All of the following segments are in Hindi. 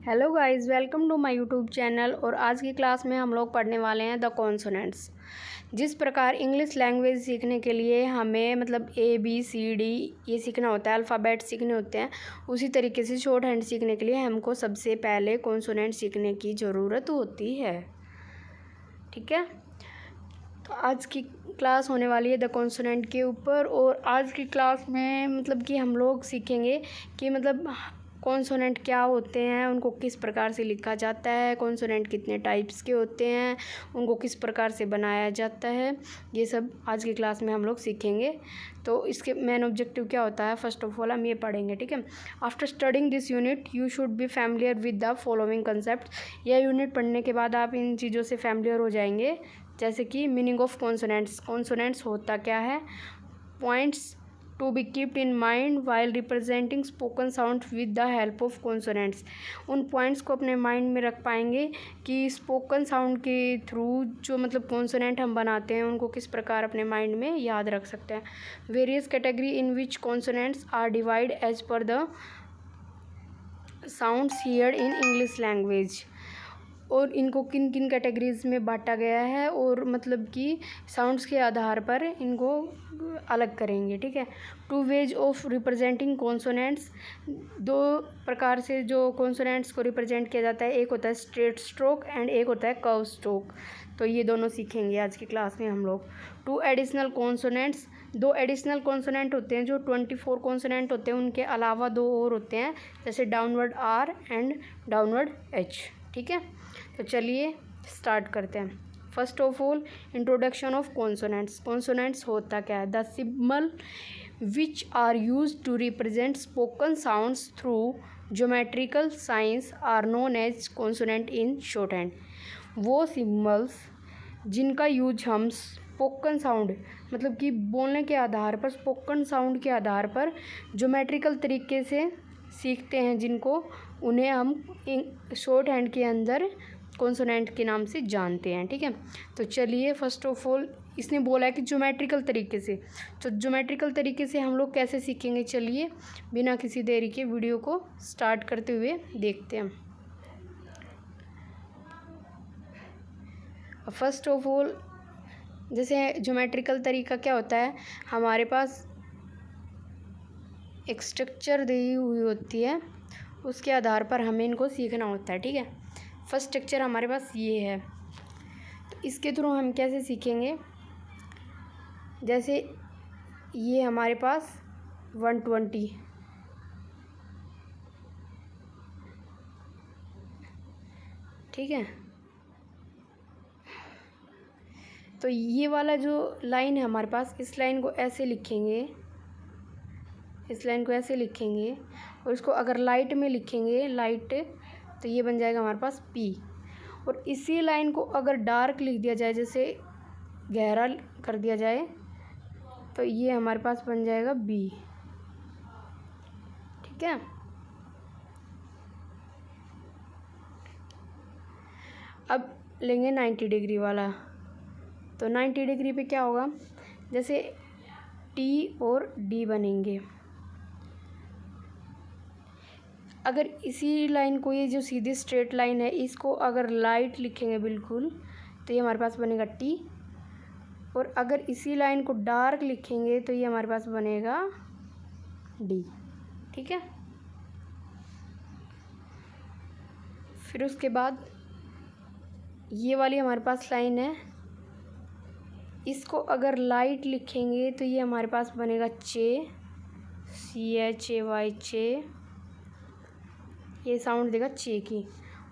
Hello guys, welcome to my YouTube channel. और आज की क्लास में हम लोग पढ़ने वाले हैं द कॉन्सोनेंट्स। जिस प्रकार इंग्लिश लैंग्वेज सीखने के लिए हमें ABCD ये सीखना होता है, अल्फ़ाबेट सीखने होते हैं, उसी तरीके से शॉर्ट हैंड सीखने के लिए हमको सबसे पहले कॉन्सोनेंट सीखने की ज़रूरत होती है। ठीक है, तो आज की क्लास होने वाली है द कॉन्सोनेंट के ऊपर। और आज की क्लास में कि हम लोग सीखेंगे कि कॉन्सोनेंट क्या होते हैं, उनको किस प्रकार से लिखा जाता है, कॉन्सोनेंट कितने टाइप्स के होते हैं, उनको किस प्रकार से बनाया जाता है, ये सब आज की क्लास में हम लोग सीखेंगे। तो इसके मेन ऑब्जेक्टिव क्या होता है, फर्स्ट ऑफ ऑल हम ये पढ़ेंगे। ठीक है, after studying this unit you should be familiar with the following concept. यह यूनिट पढ़ने के बाद आप इन चीज़ों से फैमिलियर हो जाएंगे, जैसे कि मीनिंग ऑफ कॉन्सोनेंट्स, कॉन्सोनेंट्स होता क्या है, points to be kept in mind while representing spoken sound with the help of consonants. उन पॉइंट्स को अपने माइंड में रख पाएंगे कि स्पोकन साउंड के थ्रू जो कॉन्सोनेंट हम बनाते हैं उनको किस प्रकार अपने माइंड में याद रख सकते हैं। Various category in which consonants are divide as per the sounds heard in English language. और इनको किन किन कैटेगरीज में बांटा गया है और कि साउंड्स के आधार पर इनको अलग करेंगे। ठीक है, two ways of representing consonants, दो प्रकार से जो कॉन्सोनेंट्स को रिप्रेजेंट किया जाता है, एक होता है स्ट्रेट स्ट्रोक एंड एक होता है कर्व स्ट्रोक। तो ये दोनों सीखेंगे आज की क्लास में हम लोग। टू एडिशनल कॉन्सोनेंट्स, दो एडिशनल कॉन्सोनेंट होते हैं, जो 24 कॉन्सोनेंट होते हैं उनके अलावा दो और होते हैं, जैसे downward R and downward H. ठीक है, तो चलिए स्टार्ट करते हैं। First of all introduction of consonants. Consonants होता क्या है, the symbol which are use to represent spoken sounds through geometrical science are known as consonant in short hand. वो सिम्बल्स जिनका यूज हम स्पोकन साउंड कि बोलने के आधार पर, स्पोकन साउंड के आधार पर ज्योमेट्रिकल तरीके से सीखते हैं, जिनको उन्हें हम शॉर्ट हैंड के अंदर कॉन्सोनेंट के नाम से जानते हैं। ठीक है, तो चलिए फर्स्ट ऑफ ऑल इसने बोला है कि ज्योमेट्रिकल तरीके से, तो ज्योमेट्रिकल तरीके से हम लोग कैसे सीखेंगे, चलिए बिना किसी देरी के वीडियो को स्टार्ट करते हुए देखते हैं। फर्स्ट ऑफ ऑल जैसे ज्योमेट्रिकल तरीका क्या होता है, हमारे पास एक स्ट्रक्चर दी हुई होती है, उसके आधार पर हमें इनको सीखना होता है। ठीक है, फर्स्ट स्ट्रक्चर हमारे पास ये है, तो इसके थ्रू हम कैसे सीखेंगे, जैसे ये हमारे पास 120, ठीक है, तो ये वाला जो लाइन है हमारे पास, इस लाइन को ऐसे लिखेंगे, इस लाइन को ऐसे लिखेंगे, और इसको अगर लाइट में लिखेंगे, लाइट, तो ये बन जाएगा हमारे पास P। और इसी लाइन को अगर डार्क लिख दिया जाए, जैसे गहरा कर दिया जाए, तो ये हमारे पास बन जाएगा B। ठीक है, अब लेंगे 90 डिग्री वाला, तो 90 डिग्री पे क्या होगा, जैसे T और D बनेंगे। अगर इसी लाइन को, ये जो सीधी स्ट्रेट लाइन है, इसको अगर लाइट लिखेंगे बिल्कुल, तो ये हमारे पास बनेगा T। और अगर इसी लाइन को डार्क लिखेंगे तो ये हमारे पास बनेगा D। ठीक है, फिर उसके बाद ये वाली हमारे पास लाइन है, इसको अगर लाइट लिखेंगे तो ये हमारे पास बनेगा चे, CHAY, चे, ये साउंड देगा चे की।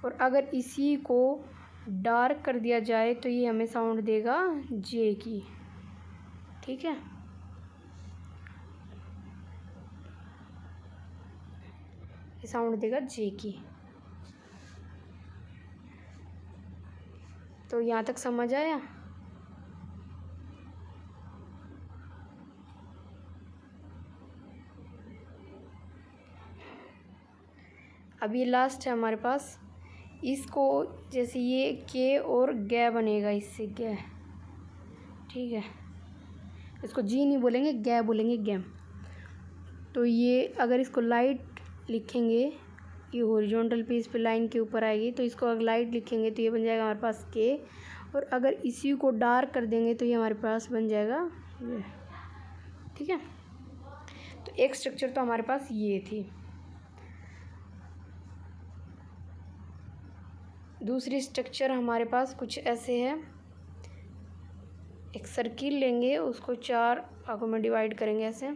और अगर इसी को डार्क कर दिया जाए तो ये हमें साउंड देगा जे की। ठीक है, ये साउंड देगा जे की। तो यहाँ तक समझ आया। अब ये लास्ट है हमारे पास, इसको जैसे ये के और गे बनेगा, इससे गे। ठीक है, इसको जी नहीं बोलेंगे, गे बोलेंगे, गैम। तो ये अगर इसको लाइट लिखेंगे, ये हॉरिजॉन्टल पे इस पे लाइन के ऊपर आएगी, तो इसको अगर लाइट लिखेंगे तो ये बन जाएगा हमारे पास के, और अगर इसी को डार्क कर देंगे तो ये हमारे पास बन जाएगा ये। ठीक है, तो एक स्ट्रक्चर तो हमारे पास ये थी। दूसरी स्ट्रक्चर हमारे पास कुछ ऐसे है। एक सर्किल लेंगे, उसको 4 भागों में डिवाइड करेंगे ऐसे।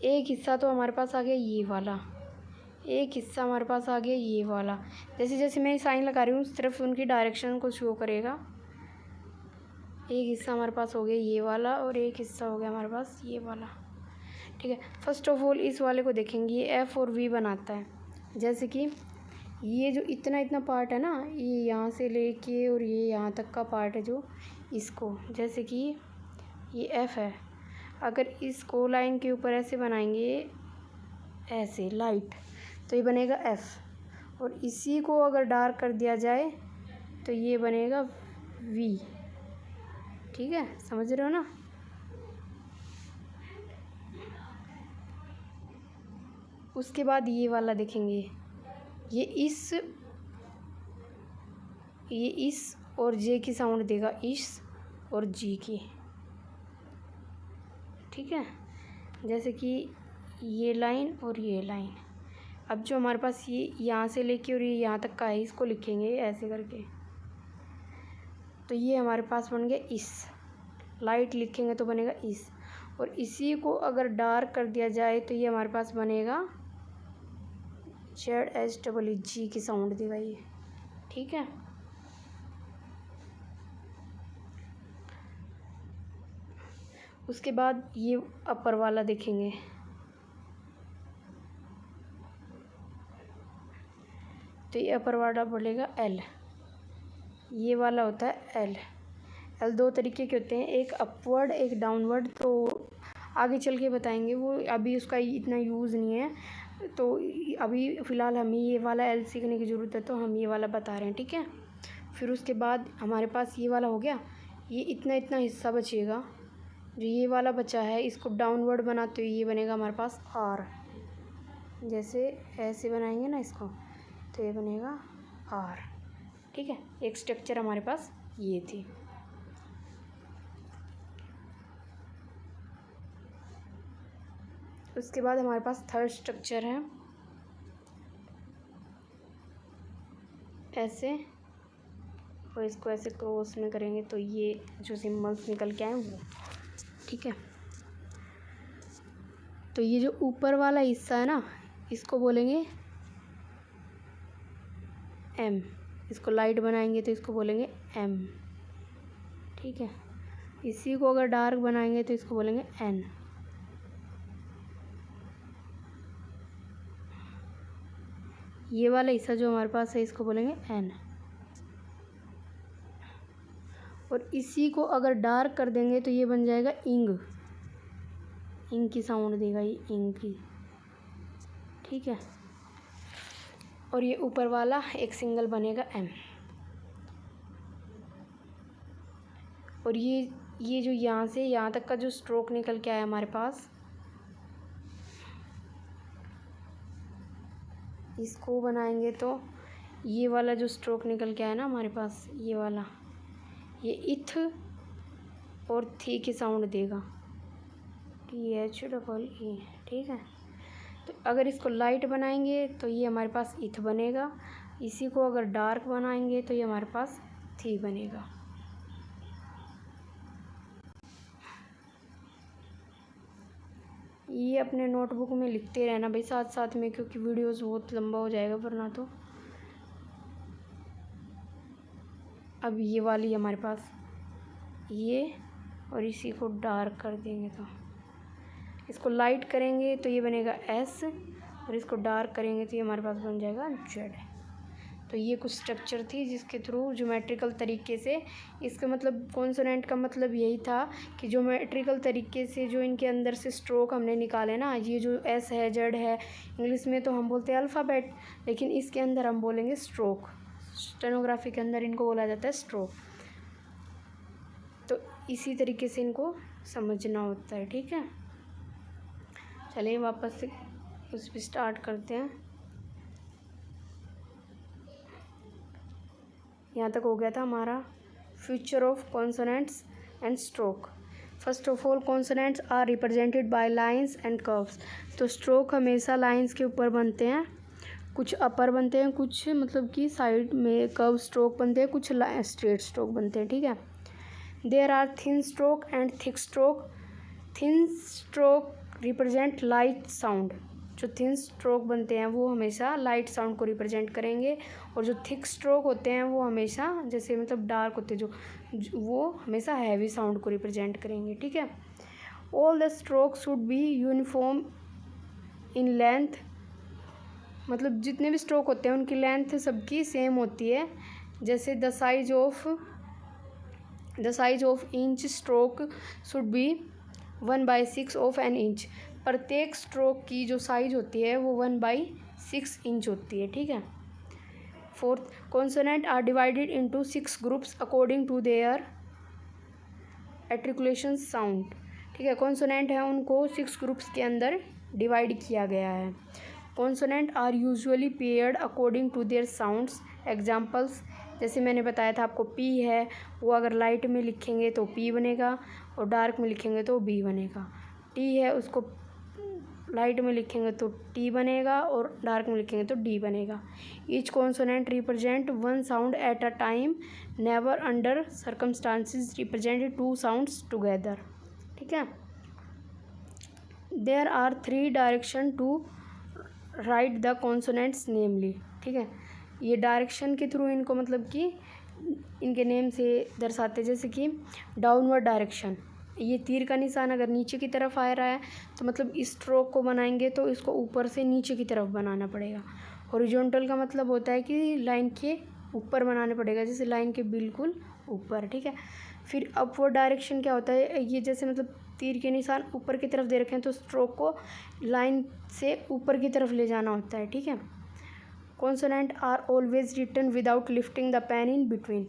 एक हिस्सा तो हमारे पास आ गया ये वाला, एक हिस्सा हमारे पास आ गया ये वाला। जैसे जैसे मैं साइन लगा रही हूँ उस तरफ उनकी डायरेक्शन को शो करेगा। एक हिस्सा हमारे पास हो गया ये वाला, और एक हिस्सा हो गया हमारे पास ये वाला। ठीक है, फर्स्ट ऑफ ऑल इस वाले को देखेंगे, ये एफ और वी बनाता है। जैसे कि ये जो इतना इतना पार्ट है ना, ये यहाँ से लेके और ये यहाँ तक का पार्ट है जो इसको, जैसे कि ये एफ है, अगर इसको लाइन के ऊपर ऐसे बनाएंगे ऐसे लाइट, तो ये बनेगा एफ, और इसी को अगर डार्क कर दिया जाए तो ये बनेगा वी। ठीक है, समझ रहे हो ना। उसके बाद ये वाला देखेंगे, ये इस और जे की साउंड देगा, इस और जी की। ठीक है, जैसे कि ये लाइन और ये लाइन। अब जो हमारे पास ये यहाँ से लेके और ये यहाँ तक का है, इसको लिखेंगे ऐसे करके, तो ये हमारे पास बन गया इस। लाइट लिखेंगे तो बनेगा इस, और इसी को अगर डार्क कर दिया जाए तो ये हमारे पास बनेगा ZHEG की साउंड देगा ये। ठीक है, उसके बाद ये अपर वाला देखेंगे, तो ये अपर वाला बोलेगा L, ये वाला होता है L। दो तरीके के होते हैं, एक अपवर्ड एक डाउनवर्ड, तो आगे चल के बताएंगे वो, अभी उसका इतना यूज़ नहीं है, तो अभी फ़िलहाल हमें ये वाला L सीखने की ज़रूरत है, तो हम ये वाला बता रहे हैं। ठीक है, फिर उसके बाद हमारे पास ये वाला हो गया, ये इतना इतना हिस्सा बचेगा, जो ये वाला बचा है इसको डाउनवर्ड बनाते हुए ये बनेगा हमारे पास R। जैसे ऐसे बनाएंगे ना इसको, तो ये बनेगा R। ठीक है, एक स्ट्रक्चर हमारे पास ये थी। उसके बाद हमारे पास थर्ड स्ट्रक्चर है ऐसे, और इसको ऐसे क्रॉस में करेंगे तो ये जो सिम्बल्स निकल के आए वो। ठीक है, तो ये जो ऊपर वाला हिस्सा है ना, इसको बोलेंगे M। इसको लाइट बनाएंगे तो इसको बोलेंगे M। ठीक है, इसी को अगर डार्क बनाएंगे तो इसको बोलेंगे N। ये वाला हिस्सा जो हमारे पास है इसको बोलेंगे N, और इसी को अगर डार्क कर देंगे तो ये बन जाएगा इंग। इंग की साउंड देगा ये, इंग की। ठीक है, और ये ऊपर वाला एक सिंगल बनेगा M। और ये जो यहाँ से यहाँ तक का जो स्ट्रोक निकल के आया हमारे पास, इसको बनाएंगे तो ये वाला जो स्ट्रोक निकल के आया ना हमारे पास, ये वाला, ये इथ और थी की साउंड देगा, THEE। ठीक है, तो अगर इसको लाइट बनाएंगे तो ये हमारे पास इथ बनेगा, इसी को अगर डार्क बनाएंगे तो ये हमारे पास थी बनेगा। ये अपने नोटबुक में लिखते रहना भाई साथ साथ में, क्योंकि वीडियोस बहुत लंबा हो जाएगा वरना तो। अब ये वाली हमारे पास ये, और इसी को डार्क कर देंगे तो इसको लाइट करेंगे तो ये बनेगा S, और इसको डार्क करेंगे तो ये हमारे पास बन जाएगा Z। तो ये कुछ स्ट्रक्चर थी जिसके थ्रू ज्योमेट्रिकल तरीके से, इसका मतलब कॉन्सोनेंट का मतलब यही था कि ज्योमेट्रिकल तरीके से जो इनके अंदर से स्ट्रोक हमने निकाले ना, ये जो S है Z है, इंग्लिश में तो हम बोलते हैं अल्फ़ाबेट, लेकिन इसके अंदर हम बोलेंगे स्ट्रोक। स्टेनोग्राफी के अंदर इनको बोला जाता है स्ट्रोक। तो इसी तरीके से इनको समझना होता है। ठीक है, चलिए वापस से उस पर स्टार्ट करते हैं। यहाँ तक हो गया था हमारा future of consonants and stroke. First of all consonants are represented by lines and curves. तो स्ट्रोक हमेशा लाइंस के ऊपर बनते हैं, कुछ अपर बनते हैं, कुछ मतलब कि साइड में कर्व स्ट्रोक बनते हैं, कुछ स्ट्रेट स्ट्रोक बनते हैं, ठीक है। There are thin stroke and thick stroke. Thin stroke represent light sound. जो थिन स्ट्रोक बनते हैं वो हमेशा लाइट साउंड को रिप्रेजेंट करेंगे, और जो थिक स्ट्रोक होते हैं वो हमेशा जैसे मतलब डार्क होते हैं वो हमेशा हैवी साउंड को रिप्रेजेंट करेंगे, ठीक है। All the stroke should be uniform in length. मतलब जितने भी स्ट्रोक होते हैं उनकी लेंथ सबकी सेम होती है। जैसे the size of inch stroke should be 1/6 of an inch. प्रत्येक स्ट्रोक की जो साइज होती है वो 1/6 इंच होती है, ठीक है। Fourth, consonant are divided into 6 groups according to their articulation sound, ठीक है। कॉन्सोनेंट है उनको 6 ग्रुप्स के अंदर डिवाइड किया गया है। Consonant are usually paired according to their sounds. Examples, जैसे मैंने बताया था आपको पी है, वो अगर लाइट में लिखेंगे तो पी बनेगा और डार्क में लिखेंगे तो बी बनेगा। टी है, उसको लाइट में लिखेंगे तो टी बनेगा और डार्क में लिखेंगे तो डी बनेगा। Each consonant represent one sound at a time, never under circumstances represent two sounds together, ठीक है। There are 3 direction to write the consonants namely, ठीक है। ये डायरेक्शन के थ्रू इनको मतलब कि इनके नेम से दर्शाते, जैसे कि डाउनवर्ड डायरेक्शन, ये तीर का निशान अगर नीचे की तरफ आ रहा है तो मतलब इस स्ट्रोक को बनाएंगे तो इसको ऊपर से नीचे की तरफ बनाना पड़ेगा। हॉरिजॉन्टल का मतलब होता है कि लाइन के ऊपर बनाना पड़ेगा, जैसे लाइन के बिल्कुल ऊपर, ठीक है। फिर अपवर्ड डायरेक्शन क्या होता है, ये जैसे मतलब तीर के निशान ऊपर की तरफ दे रखे हैं तो स्ट्रोक को लाइन से ऊपर की तरफ ले जाना होता है, ठीक है। Consonant are always written without lifting the pen in between.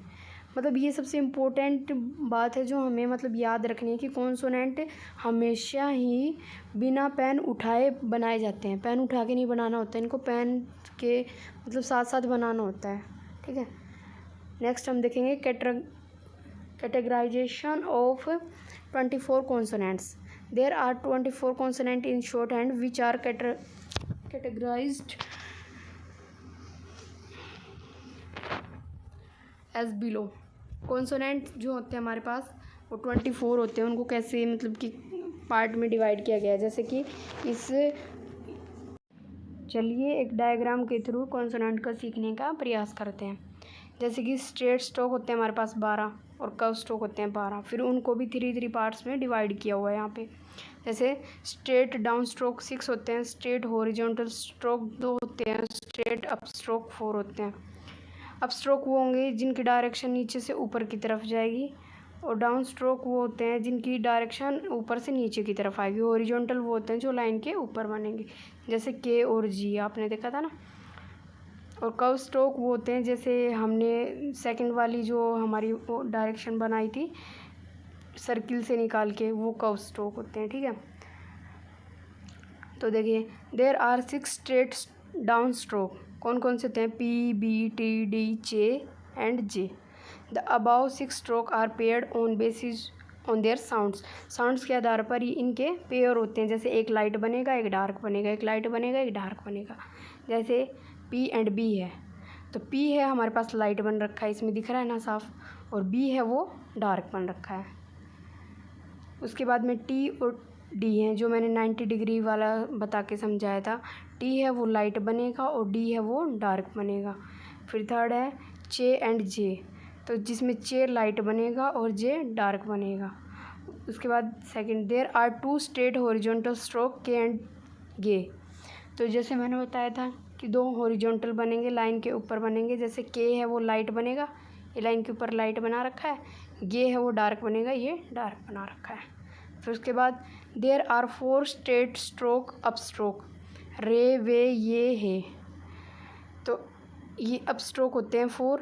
मतलब ये सबसे इम्पोर्टेंट बात है जो हमें मतलब याद रखनी है कि कॉन्सोनेंट हमेशा ही बिना पेन उठाए बनाए जाते हैं। पेन उठा के नहीं बनाना होता है इनको, पेन के मतलब साथ साथ बनाना होता है, ठीक है। नेक्स्ट हम देखेंगे categorization of 24 consonants. There are 24 consonant in short hand which are categorized as below. Consonant जो होते हैं हमारे पास वो 24 होते हैं, उनको कैसे मतलब कि पार्ट में डिवाइड किया गया है, जैसे कि इस चलिए एक डायग्राम के थ्रू कॉन्सोनेंट का सीखने का प्रयास करते हैं। जैसे कि स्ट्रेट स्ट्रोक होते हैं हमारे पास 12 और कर्व स्ट्रोक होते हैं 12, फिर उनको भी 3 पार्ट्स में डिवाइड किया हुआ है यहाँ पे। जैसे स्ट्रेट डाउन स्ट्रोक 6 होते हैं, स्ट्रेट हॉरिजॉन्टल स्ट्रोक 2 होते हैं, स्ट्रेट अप स्ट्रोक 4 होते हैं। अप स्ट्रोक वो होंगे जिनकी डायरेक्शन नीचे से ऊपर की तरफ जाएगी, और डाउन स्ट्रोक वो होते हैं जिनकी डायरेक्शन ऊपर से नीचे की तरफ आएगी। हॉरिजॉन्टल वो होते हैं जो लाइन के ऊपर बनेंगे, जैसे के और जी आपने देखा था ना। और कर्व स्ट्रोक वो होते हैं जैसे हमने सेकंड वाली जो हमारी वो डायरेक्शन बनाई थी सर्किल से निकाल के, वो कर्व स्ट्रोक होते हैं, ठीक है। तो देखिए there are 6 straight down stroke. कौन कौन से होते हैं, P, B, T, D, J and J. The above 6 stroke are paired on basis on their sounds. Sounds के आधार पर ही इनके पेयर होते हैं, जैसे एक लाइट बनेगा एक डार्क बनेगा, एक लाइट बनेगा एक डार्क बनेगा। जैसे पी एंड बी है, तो पी है हमारे पास लाइट बन रखा है, इसमें दिख रहा है ना साफ, और बी है वो डार्क बन रखा है। उसके बाद में टी और डी है, जो मैंने 90 डिग्री वाला बता के समझाया था। टी है वो लाइट बनेगा और डी है वो डार्क बनेगा। फिर थर्ड है चे एंड जे, तो जिसमें चे लाइट बनेगा और जे डार्क बनेगा। उसके बाद second there are 2 straight horizontal stroke K and G. तो जैसे मैंने बताया था कि 2 हॉरिजॉन्टल बनेंगे, लाइन के ऊपर बनेंगे। जैसे के है वो लाइट बनेगा, ये लाइन के ऊपर लाइट बना रखा है। गे है वो डार्क बनेगा, ये डार्क बना रखा है। फिर उसके बाद there are 4 straight stroke up stroke, ray way ये है। तो ये अप स्ट्रोक होते हैं 4,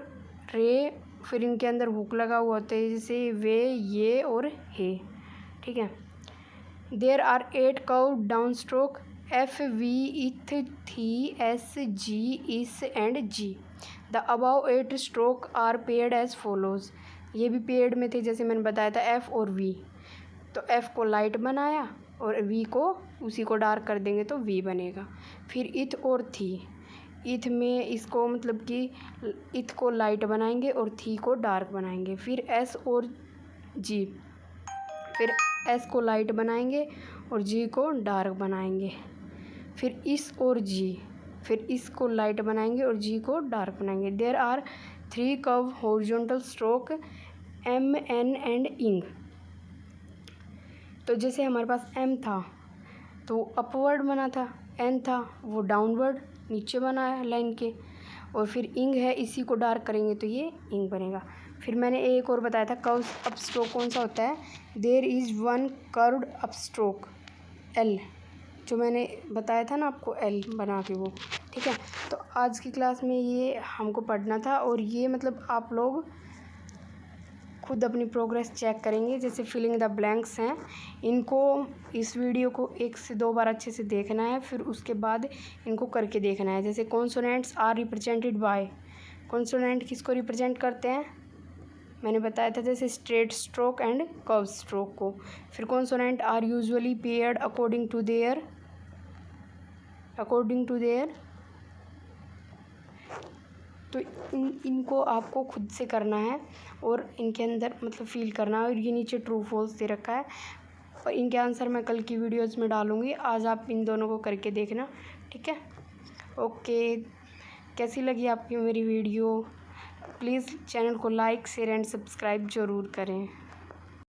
रे, फिर इनके अंदर हुक लगा हुआ होता है, जैसे वे ये और हे, ठीक है। There are 8 curve down stroke F, V, ith, thi, S, G, is and G. The above 8 stroke are paired as follows. ये भी पेड में थे, जैसे मैंने बताया था F और V। तो F को लाइट बनाया और V को उसी को डार्क कर देंगे तो V बनेगा। फिर इथ और थी, इथ में इसको मतलब कि इथ को लाइट बनाएंगे और थी को डार्क बनाएंगे। फिर S और G, फिर S को लाइट बनाएंगे और G को डार्क बनाएंगे। फिर इस और G, फिर इसको लाइट बनाएंगे और G को डार्क बनाएंगे। There are 3 curve horizontal stroke M, N and ing. तो जैसे हमारे पास M था तो अपवर्ड बना था, N था वो डाउनवर्ड नीचे बना है लाइन के, और फिर इंग है इसी को डार्क करेंगे तो ये इंग बनेगा। फिर मैंने एक और बताया था कर्व अप स्ट्रोक कौन सा होता है। There is one curved up stroke L, जो मैंने बताया था ना आपको L बना के वो, ठीक है। तो आज की क्लास में ये हमको पढ़ना था, और ये मतलब आप लोग खुद अपनी प्रोग्रेस चेक करेंगे। जैसे फिलिंग द ब्लैंक्स हैं, इनको इस वीडियो को 1 से 2 बार अच्छे से देखना है, फिर उसके बाद इनको करके देखना है। जैसे consonants are represented by, consonant किसको रिप्रेजेंट करते हैं मैंने बताया था, जैसे straight stroke and curve stroke को। फिर consonant are usually paired according to their तो इनको आपको खुद से करना है और इनके अंदर मतलब फ़ील करना है। और ये नीचे ट्रू फॉल्स दे रखा है, और इनके आंसर मैं कल की वीडियोज़ में डालूँगी। आज आप इन दोनों को करके देखना, ठीक है। ओके, कैसी लगी आपकी मेरी वीडियो? प्लीज़ चैनल को लाइक, शेयर एंड सब्सक्राइब ज़रूर करें।